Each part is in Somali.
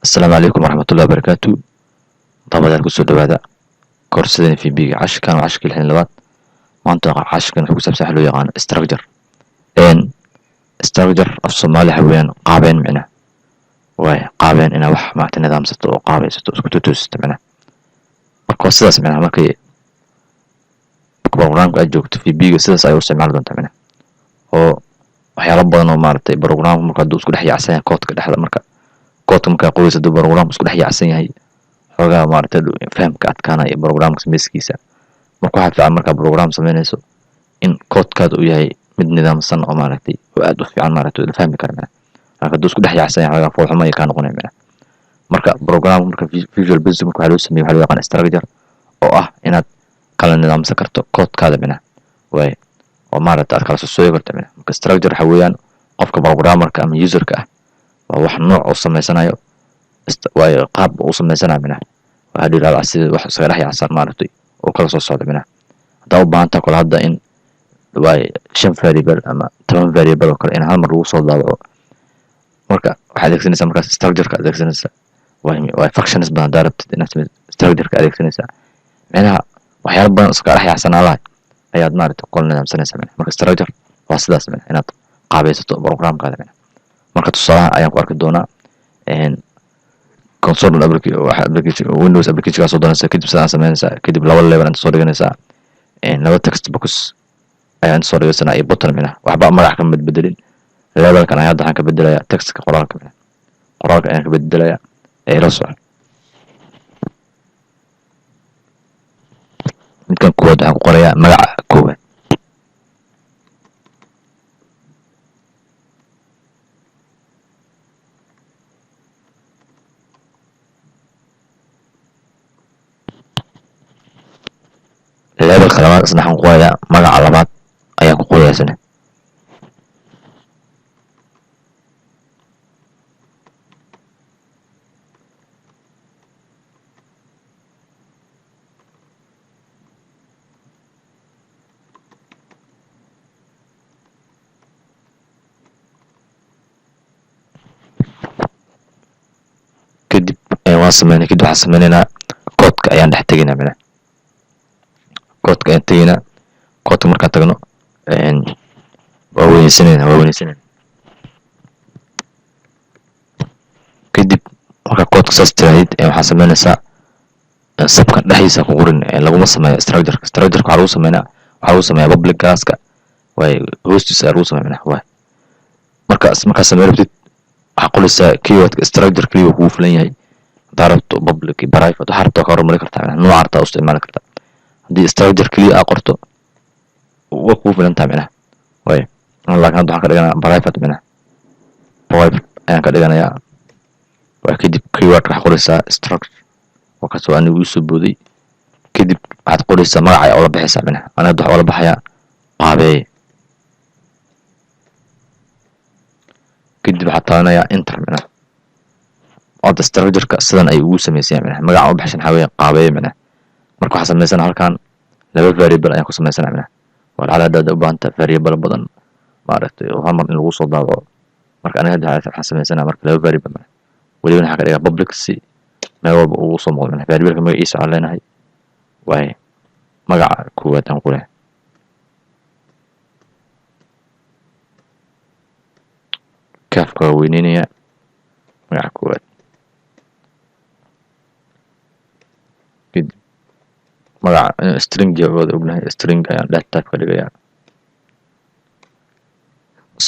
السلام عليكم ورحمة الله وبركاته. طبعا kusoo dhawaada koorsadeen VB cashkan cashkii xillibaad maanta cashkan wuxuu ku saabsan loo yaqaan structure structure af Soomaali haween qaabeen macna way qaabeen ina wax maanta nidaamsato oo qaabaysato isku tutuusto macna marka sidaas macna markii programka aad joogto VB sidaas ay u isticmaali doontaa macna oo waxyaalo badan oo maartay programka marka uu isku dhex yaacsan koodka dhexda marka koodka marka qoyska dib program isku dhex yaacsan yahay xogaa maartay fahamka adkaanaya programka samayskiisa marka waxa fiican marka program samaynayso in koodkaada uu yahay mid nidaamsan oo maartay oo aad u fiican maartay la fahmi karo marka duu isku dhex yaacsan yahay xogaa foolxumo ka noqonaya marka program marka Visual Basic marka loo sameeyo waxa loo yaqaan structure oo ah inaad kala nidaamsan karto koodkaada way oo maartay aad kala soo karto marka structure waxa weeyaan qofka programmerka ama userka ah waa wax nooc oo samaysanayo way qaab oo samaysanayo waxa dhiraada sida wax iska dhex yaacsan maartay oo kala soo socdo hadaa u baahan tahay kala hadda in way 5 variable ama 10 variable oo kale in hal mar lagu soo daabaco marka waxa adeegsanaysaa marka structure-ka adeegsanaysaa way functions badan daarabtid inaad structure-ka adeegsanaysaa waxyaalo badan iska dhex yaacsanaa ayaad maartay kala nidaamsanaysaa marka structure waa sidaas inaad qaabaysato programkaada marka tusaale ayaan ku arki doonaa console application Windows application soo doonaysa kadib sidaan sameynaysaa kadib laba level inta soo dhiganaysaa laba text box ayaan soo dhigaysanaa iyo button waxba magac ka beddelin levelkan ayaan hadda ka beddelaya textka qoraalka ayaan ka beddelaya la socon midkan kood waxaan ku qorayaa magaca koowaad level kalabaad isna waxaan ku qorayaa magaca labaad ayaan ku qorayaa isna kadib waxaan sameynaynaa koodka ayaan dhex tegaynaa koodka ayaan tegaynaa koodka markaan tagno waa weynaysanayna kadib marka koodka saas tiraahid waxaan sameynaysaa sabka dhexdiisa ku qorin laguma sameeyo structure waxa lagu sameeyaa public class-ka way hoostiisa lagu sameeyaa way marka sameeyay waxa qolaysaa keyword structure kaliya uu filan yahay daarabto public private waxa rabto ka hormari kartaa nooc arta u isticmaali kartaa haddii structure kaliya aad qorto waa ku filan tahay way laakiin hadda waxaan ka dhiganayaa private private ayaan ka dhiganayaa waa kadib keyword waxa qolaysaa structure oo ka soo anigu soo booday kadib waxaad qolaysaa magaca oo la bixisa anaad waxa la baxaya qaabay kadib waxaad taabanayaa enter oo structure-ka sidan ay ugu sameeyeen magaca oo bixin xawee qaabay marka waxa sameeysan halkan laba variable ayaan ku sameeysanaa wal calaamada u baahanta variable badan maaragtay oo hal mar in lagu soo daabaco marka aniga hadda waxaan sameeysanaa marka laba variable waliba waxa ka dhigaa public si meel walba uu soo muuqdo variable magaciisa aan leenahay way magaca koowaad aan ku leeyahay kafka weyneenaya magaca koowaad kadib magaca string jawaab ognahay string ayaan data type ka dhigayaa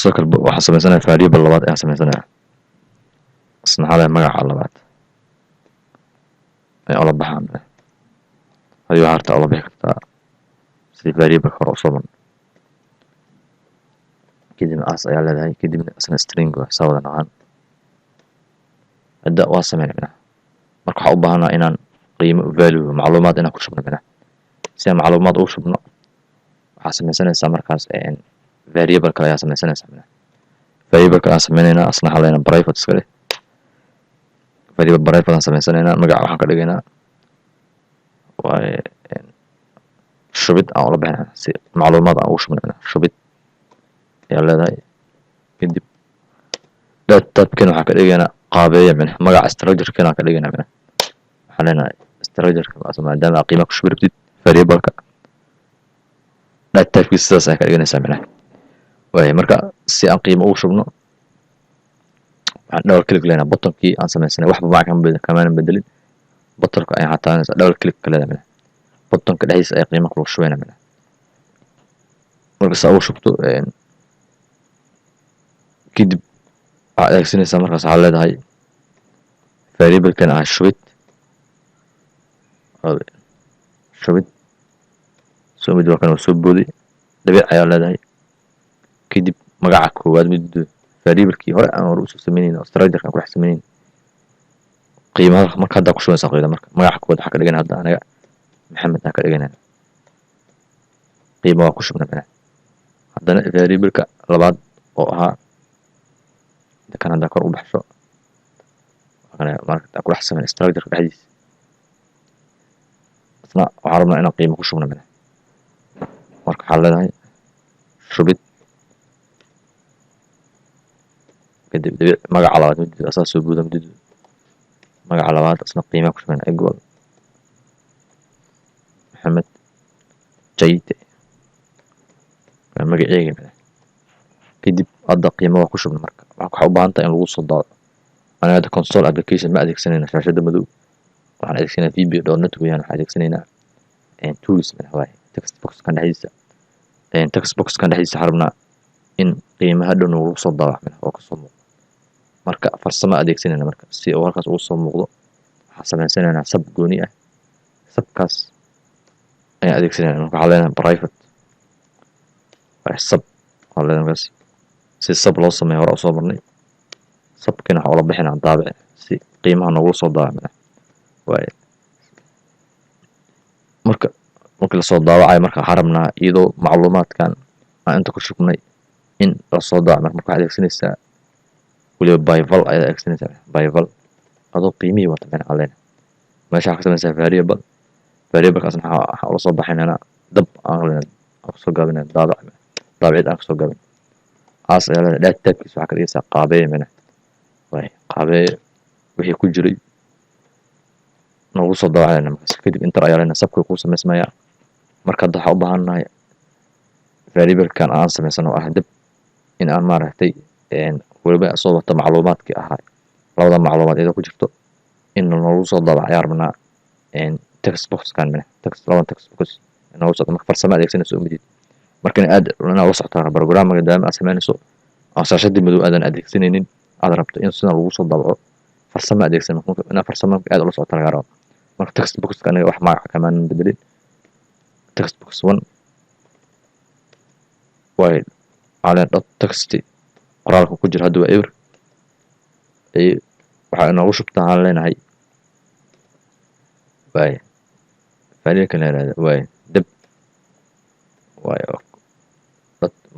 circle waxa sameeysanaa variable labaad ayaan sameeysanaa isna xalay magaca labaad ay ala baxaan ayuu harta ala bixi kartaa si variable hore u soo kadib as ayaa leedahay kadib asna string waa sawada naqan hadda waa sameeynaa marka waxa u baahanaa inaan qiimo value macluumaad inaan ku shubno si aan macluumaad u shubno waxa sameeysanaysaa markaas variable kale ayaa sameeysanaysaa variable kale sameeynayna asna halayna private iska leh variable private aan sameeysanayna magaca waxaan ka dhigaynaa waa shubid aan la bixinaa si macluumaad aan u shubno shubid ayaa leedahay kadib data type-kan waxaan ka dhigaynaa qaabeeya minah magaca structure-kana ka dhigana minah waxaan leenahay structure-ka maadaama qiimo ku shubi rabtid variable-ka data type-kiisa sidaas ayaa ka dhiganaysaa minah waaye marka si aan qiimo ugu shubno waxaan double click leynaa buttonkii aan samaysanay waxba magaca kamaanan bedelin buttonka ayaan xataa double click ka leedahay minah buttonka dhexdiisa ayaa qiimo lagu shubayna minah marka saa ugu shubto kadib waxaad adeegsanaysaa markaas waxaad leedahay variable-kan ah shubid soo mid waa kan soo booday dhibic ayaa leedahay kadib magaca koowaad mid variable-kii hore aan hore usoo sameynayna structure-kan ku dhex sameynayna qiimaha marka hadda ku shubaysaa qiimaha marka magaca koowaad waxaa ka dhiganaya hadda anaga maxamed aan ka dhiganaya qiimo waa ku shubna minah haddana variable-ka labaad oo ahaa kan hadda kor u baxsho marka ku dhex sameyn structure-ka dhexdiisa isna waxaan rabnaa inaan qiimo ku shubno minah marka waxaa leedahay shubid kadib dhibic magaca labaad mid asaa soo buuda mid magaca labaad isna qiimo ku shubna equal maxamed jayte magaceega minah kadib hadda qiimo waa ku shubna marka waxaa u baahan tahay in lagu soo daawo aniga hadda console application ma adeegsanayna shaashada madow waxaan adeegsanaa vb.net weeyaan waxaan adeegsanaynaa tools minah waaye text box-kan dhexdiisa text box-kan dhexdiisa waxaan rabnaa in qiimaha dhan lagu soo daawac minah oo kasoo muuqdo marka farsamo adeegsanayna marka si uu halkaas ugu soo muuqdo waxaan samaysanaynaa sub gooni ah subkaas ayaan adeegsanayna marka waxaan leenahay private sub waxaan leenahay markaas si sub loo sameeyo hore usoo marnay subkina waxaa ula bixinaa daabic si qiimaha noogu soo daawac minah waaye markii lasoo daawacayo marka waxaan rabnaa iyadoo macluumaadkan aan inta ku shubnay in lasoo daawac marka waxaad adeegsanaysaa weliba byval ayaad adeegsanaysaa byval adoo qiimihii wata minah aan leenahay meesha waxaa ka samaysaa variable-kaasna waxaa ula soo baxaynaa dab aan kusoo gaabinay daabicid aan kasoo gaabin aas ayaa leedahay data type-kiisa waxaa ka dhigaysaa qaabeeya minah waaye qaabeeya wixii ku jiray noogu soo daawacayna markaas kadib inter ayaa leena sabka ku samaysmaya marka hadda waxaa u baahannahay variable-kan aan samaysano oo ah dib in aan maaragtay weliba soo wato macluumaadkii ahaa labada macluumaad iyadoo ku jirto in noogu soo daawac ayaa rabnaa text box-kan minah labada text box noogu socdo marka farsamo adeegsanayso umidid marka inaad la socotaa programmaga daama aad samaynayso aan shaashadii madow aadan adeegsanaynin aad rabto in sidan lagu soo daawaco farsamo adeegsan inaa farsamo aad ula socota laga rabo marka text box-ka aniga wax magaca kamaan bedelin text box 1 waaye caleen dot text qoraalka ku jira hadda waa eber waxaa inoogu shubtaa aan leenahay waaye variable-kan la yihahdo waaye deb waaye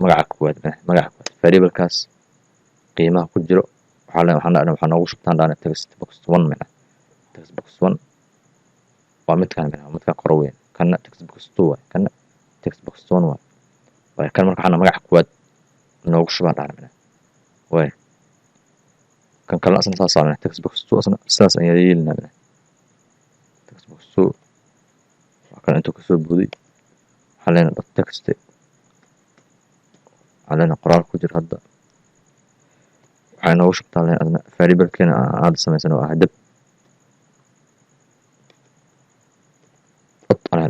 magaca koowaad variable-kaas qiimaha ku jiro waxaa noogu shubtaan dhaana text box 1 minah text box 1 waa midkan minah midkan qoro weyn kana text box 2 waaye kana text box 1 waaye kan marka waxaana magaca koowaad noogu shubaan dhaana minah waaye kan kalena asna saas minah text box 2 asna sidaas ayaan yeelinaa minah text box 2 waa kan intuu kasoo buuday waxaan leenahay dot text waxaan leenahay qoraal ku jira hadda waxay noogu shubtaan leen adna variable-keena aad samaysan oo ah dab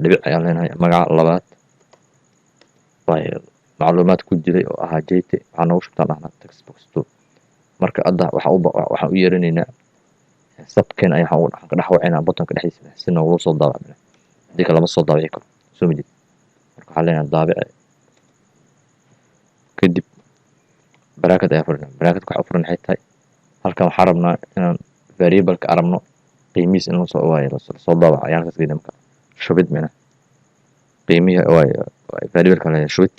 dhibic ayaan leenahay magaca labaad waaye macluumaad ku jiray oo ahaa jayte waxaa noogu shubtaan dhahnaa text box 2 marka hadda waxaan u yeeranaynaa sabkeen ayaa waxaan ka dhex wacinaa buttonka dhexdiisa si noogu soo daawac minah haddii kale lama soo daawici karo soo ma jeed marka waxaan leenahay daabice kadib bracket ayaa furan bracketka waxa u furan waxay tahay halkan waxaan rabnaa inaan variable-ka arabno qiimihiis in lasoo daawaco ayaan halkaas geynaa marka shubid minah qiimihi waaye variable-kan la shubid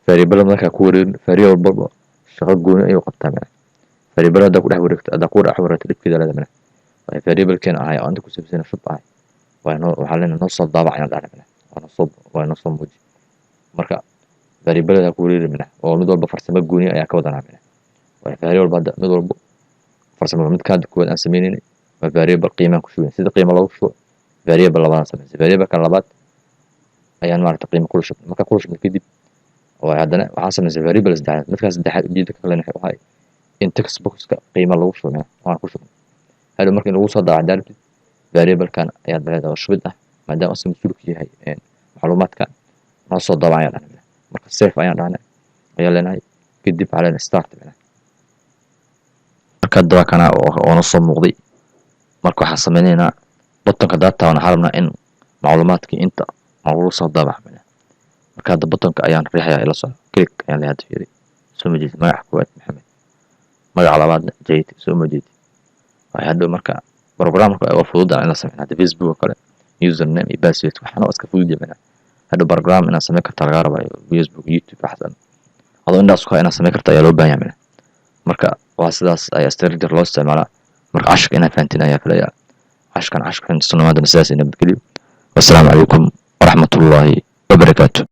variable markaa ku wareegin variable walba shaqo gooni ayuu qabtaa minah variable haddaa ku dhex wareegto dhibkeeda leeda minah waaye variable-keena ahay oo inta ku saabsan shub ahay waxaa leenahay noo soo daawac ayaan dhahna minah waa noo soo muuji marka variable-da ku wareeri minah oo mid walba farsamo gooni ayaa ka wadanaa minah waaye variable hadda mid walba farsamo mid ka kuwad aan sameynay waa variable qiimaha ku shubin sida qiimo lagu shubo variable labaad sameeyay variable kan labaad ayaan maaragtay qiimo ku shubin marka ku shubin kadib oo haddana waxaan sameeyay variable saddexaad midkaas saddexaad ujeedada kale waxay ahay in text box-ka qiimo lagu shubo waan ku shubin hada markii lagu soo daacay variable kan ayaa leedahay shubid ah maadaama asal mas'uulku yahay macluumaadka noo soo daabacaya marka save ayaan dhahnay ayaa leenahay kadib caleen start marka dabakana oo noo soo muuqday marka waxaan sameynaynaa buttonka data aan xarabna in macluumaadkii inta lagu soo daabacay marka hadda buttonka ayaan riixaya ila soo click ayaan leeyahay fiiri soo ma jeedid magaca koowaad maxamed magaca labaad jeed soo ma jeedid waxay hadda marka programka oo fudud in la sameeyo hadda Facebook kale username iyo password waxana iska fudud yahay hadda program ina sameeyo kartaa laga rabaa Facebook YouTube waxdan adoo indaas ku ina sameeyo kartaa ayaa loo baahan yahay marka waa sidaas ay strategy loo isticmaalaa marka ashka ina fahantin ayaa kale ashkan sunnada sidaas ina bedeliyo wassalaamu calaykum waraxmatullaahi wabarakaatuh